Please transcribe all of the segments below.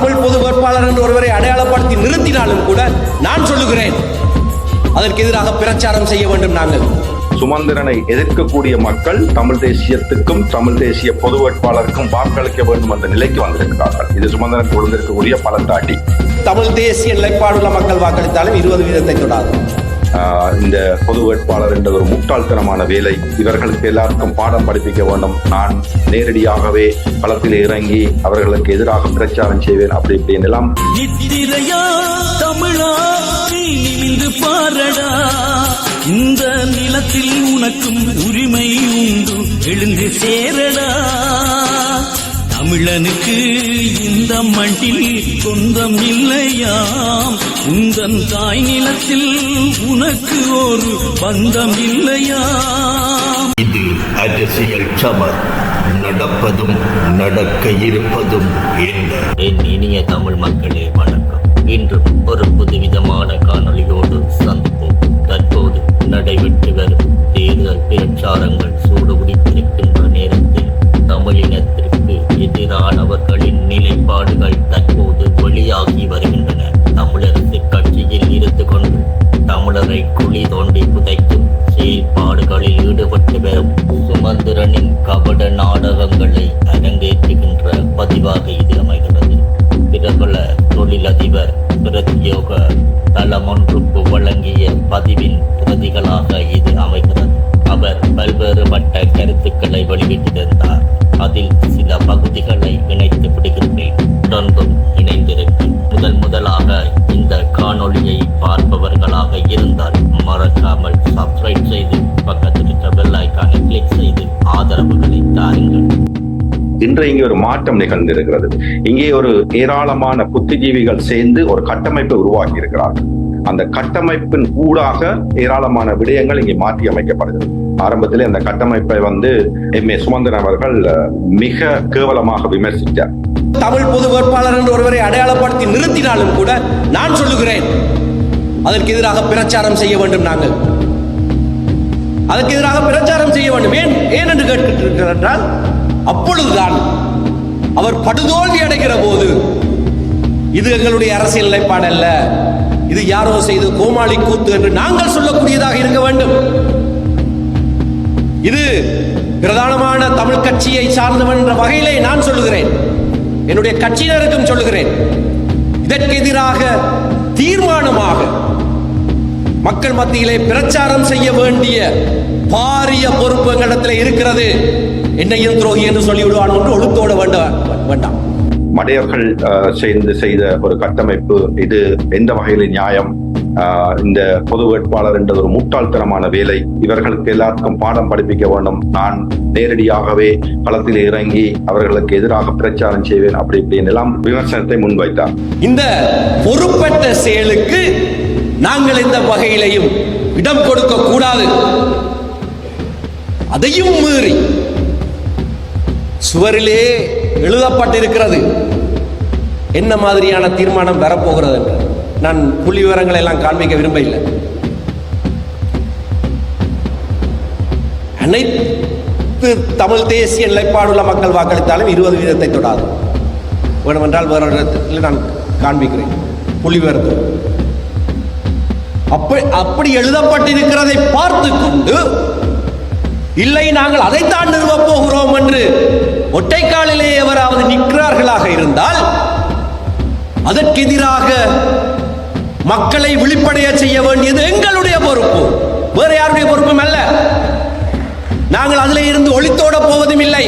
தமிழ் பொது வேட்பாளர் என்று ஒருவரை அடையாளப்படுத்தி நிறுத்தினாலும் கூட நான் சொல்லுகிறேன், அதற்கு எதிராக பிரச்சாரம் செய்ய வேண்டும். நாங்கள் சுமந்திரனை எதிர்க்கக்கூடிய மக்கள் தமிழ் தேசியத்துக்கும் தமிழ் தேசிய பொது வேட்பாளருக்கும் வாக்களிக்க வேண்டும் என்ற நிலைக்கு வந்திருக்கிறார்கள். இது சுமந்திரன் கொடுத்திருக்கக்கூடிய பலத்தாட்டி. தமிழ் தேசிய நிலைப்பாடுள்ள மக்கள் வாக்களித்தாலும் 20% தொடாது. இந்த பொது வேட்பாளர் என்ற ஒரு முட்டாள்தனமான வேலை. இவர்களுக்கு எல்லாருக்கும் பாடம் படிப்பிக்க வேண்டும். நான் நேரடியாகவே களத்தில் இறங்கி அவர்களுக்கு எதிராக பிரச்சாரம் செய்வேன் அப்படி இப்படின்னு எல்லாம். இந்த நிலத்தில் உனக்கும் உரிமை உண்டு, எழுந்து சேரடா. தமிழனுக்கு இந்த மண்ணில் சொந்தம் இல்லையாம், உந்தன் தாய் நிலத்தில் உனக்கு ஒரு பந்தம் இல்லையாம். இது அரசியல் சமர், நடப்பதும் நடக்க இருப்பதும் என்ன. என் இனிய தமிழ் மக்களே வணக்கம். இன்றும் ஒரு புதுவிதமான காணொளியோடு சந்திப்போம். தற்போது நடைபெற்று வரும் தேர்தல் பிரச்சாரங்கள் சூடுபிடித்திருக்கின்ற நேரத்தில் தமிழினத்திற்கு எதிரானவர்களின் நிலைப்பாடுகள் தற்போது வெளியாகி வருகின்றன. தமிழரசு கட்சியில் இருந்து கொண்டு தமிழரை குழி தோண்டி புதைக்கும் செயல்பாடுகளில் ஈடுபட்டு வரும் சுமந்திரனின் கபட நாடகங்களை அரங்கேற்றுகின்ற பதிவாக இது அமைகிறது. பிரபல தொழிலதிபர் பிரத்யோக தளம் ஒன்றுக்கு வழங்கிய பதிவின் பிரதிகளாக இது அமைகிறது. அவர் பல்வேறுபட்ட கருத்துக்களை வெளியிட்டிருந்தார். அதில் சில பகுதிகளை இணைத்து விடுகின்றேன். தொடர்ந்தும் இணைந்திருக்கும். முதலாக இந்த காணொளியை பார்ப்பவர்களாக இருந்தால் மறக்காமல் சப்ஸ்கிரைப் செய்து பக்கத்தில் இருக்கிற பெல் ஐகானை கிளிக் செய்து ஆதரவுகளை தாருங்கள். இன்று இங்கே ஒரு மாற்றம் நிகழ்ந்திருக்கிறது. இங்கே ஒரு ஏராளமான புத்திஜீவிகள் சேர்ந்து ஒரு கட்டமைப்பை உருவாக்கி இருக்கிறார்கள். அந்த கட்டமைப்பின் ஊடாக ஏராளமான விடயங்கள் இங்கே மாற்றி அமைக்கப்படுகிறது. ஆரம்பத்திலே அந்த கட்டமைப்பை எம்.ஏ. சுமந்திரன் அவர்கள் மிக கேவலமாக விமர்சித்தார். தமிழ் பொது வேட்பாளர் என்று ஒருவரை அடையாளப்படுத்தி நிறுத்தினாலும் கூட நான் சொல்லுகிறேன், அதற்கு எதிராக பிரச்சாரம் செய்ய வேண்டும். நாங்கள் அதற்கு எதிராக பிரச்சாரம் செய்ய வேண்டும். ஏன் என்று கேட்கிறார் என்றால், அப்பொழுதுதான் அவர் படுதோல்வி அடைகிற போது இது எங்களுடைய அரசியல் நிலைப்பாடு அல்ல, இது யாரோ செய்து கோமாளி கூத்து என்று நாங்கள் சொல்லக்கூடியதாக இருக்க வேண்டும். இது பிரதானமான தமிழ் கட்சியை சார்ந்தவன் என்ற வகையிலே நான் சொல்லுகிறேன், என்னுடைய கட்சியினருக்கும் சொல்லுகிறேன். இதற்கு எதிராக தீர்மானமாக மக்கள் மத்தியிலே பிரச்சாரம் செய்ய வேண்டிய பாரிய பொறுப்பு எங்களிடத்தில் இருக்கிறது. என்னையும் துரோகி என்று சொல்லிவிடுவான் என்று ஒழுத்தோட வேண்டாம். மடையர்கள் சேர்ந்து செய்த ஒரு கட்டமைப்பு இது எந்த வகையில் நியாயம்? இந்த பொது வேட்பாளர் என்ற ஒரு முட்டாள்தனமான வேலை. இவர்களுக்கு எல்லாருக்கும் பாடம் படிப்பிக்க வேண்டும். நான் நேரடியாகவே களத்தில் இறங்கி அவர்களுக்கு எதிராக பிரச்சாரம் செய்வேன் அப்படி இப்படின்னு எல்லாம் விமர்சனத்தை முன்வைத்தார். இந்த பொறுப்பற்ற செயலுக்கு நாங்கள் எந்த வகையிலையும் இடம் கொடுக்க கூடாது. அதையும் மீறி சுவரிலே எழுதப்பட்டிருக்கிறது என்ன மாதிரியான தீர்மானம் வரப்போகிறது என்று. நான் புள்ளி விவரங்களை எல்லாம் காண்பிக்க விரும்பவில்லை. அனைத்து தமிழ் தேசிய நிலைப்பாடுள்ள மக்கள் வாக்களித்தாலும் 20% தொடாது. வேண்டுமென்றால் வேற இடத்தில் நான் காண்பிக்கிறேன் புள்ளி விவரத்தை. அப்படி எழுதப்பட்டிருக்கிறதை பார்த்து கொண்டு இல்லை நாங்கள் அதைத்தான் நிறுவப் போகிறோம் என்று ஒற்றைக்காலிலே எவராவது நிற்கிறார்களாக இருந்தால் அதற்கு எதிராக மக்களை விழிப்படைய செய்ய வேண்டியது எங்களுடைய பொறுப்பு, வேற யாருடைய பொறுப்பும் அல்ல. நாங்கள் அதிலே இருந்து ஒளித்தோட போவதும் இல்லை.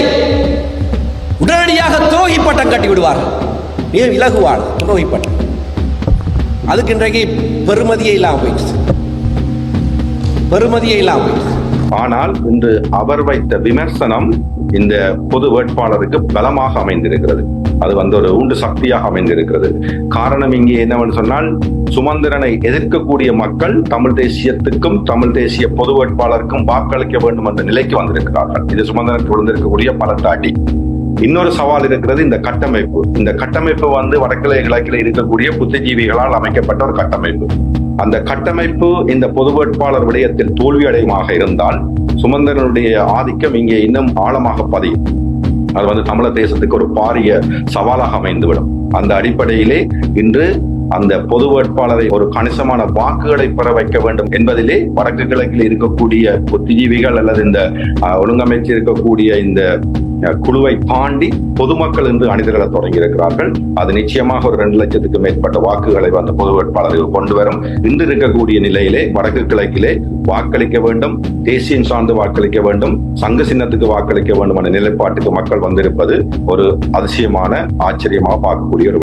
உடனடியாக துரோகி பட்டம் கட்டி விடுவார்கள். மிக இலகுவான துரோகி பட்டம். அதுக்கு இன்றைக்கு பெருமதியை இல்லாமல் போயிடுச்சு. ஆனால் இன்று அவர் வைத்த விமர்சனம் இந்த பொது வேட்பாளருக்கு பலமாக அமைந்திருக்கிறது. அது ஒரு உண்டு சக்தியாக அமைந்திருக்கிறது. காரணம் இங்கே என்னவென்று சொன்னால், சுமந்திரனை எதிர்க்கக்கூடிய மக்கள் தமிழ் தேசியத்துக்கும் தமிழ் தேசிய பொது வேட்பாளருக்கும் வாக்களிக்க வேண்டும் என்ற நிலைக்கு வந்திருக்கிறார்கள். இது சுமந்திரன் கொடுத்திருக்கக்கூடிய பலத்தாட்டி. இன்னொரு சவால் இருக்கிறது இந்த கட்டமைப்பு. இந்த கட்டமைப்பு வடக்கிழ கிழக்கில் இருக்கக்கூடிய புத்திஜீவிகளால் அமைக்கப்பட்ட ஒரு கட்டமைப்பு. அந்த கட்டமைப்பு இந்த பொது வேட்பாளர் விடயத்தில் தோல்வி அடையுமாக இருந்தால் சுமந்திரனுடைய ஆதிக்கம் இங்கே இன்னும் ஆழமாக பதியும். அது தமிழர் தேசத்துக்கு ஒரு பாரிய சவாலாக அமைந்துவிடும். அந்த அடிப்படையிலே இன்று அந்த பொது வேட்பாளரை ஒரு கணிசமான வாக்குகளை பெற வைக்க வேண்டும் என்பதிலே வடக்கு கிழக்கில் இருக்கக்கூடிய புத்திஜீவிகள் அல்லது இந்த ஒழுங்கமைச்சு இருக்கக்கூடிய இந்த குழுவை தாண்டி பொதுமக்கள் இன்று அணிதிரள தொடங்கி இருக்கிறார்கள். அது நிச்சயமாக ஒரு 2 லட்சத்துக்கு மேற்பட்ட வாக்குகளை அந்த பொது வேட்பாளருக்கு கொண்டு வரும். இன்று இருக்கக்கூடிய நிலையிலே வடக்கு கிழக்கிலே வாக்களிக்க வேண்டும், தேசியம் சார்ந்து வாக்களிக்க வேண்டும், சங்க சின்னத்துக்கு வாக்களிக்க வேண்டும் என்ற நிலைப்பாட்டுக்கு மக்கள் வந்திருப்பது ஒரு அதிசயமான ஆச்சரியமாக பார்க்கக்கூடிய ஒரு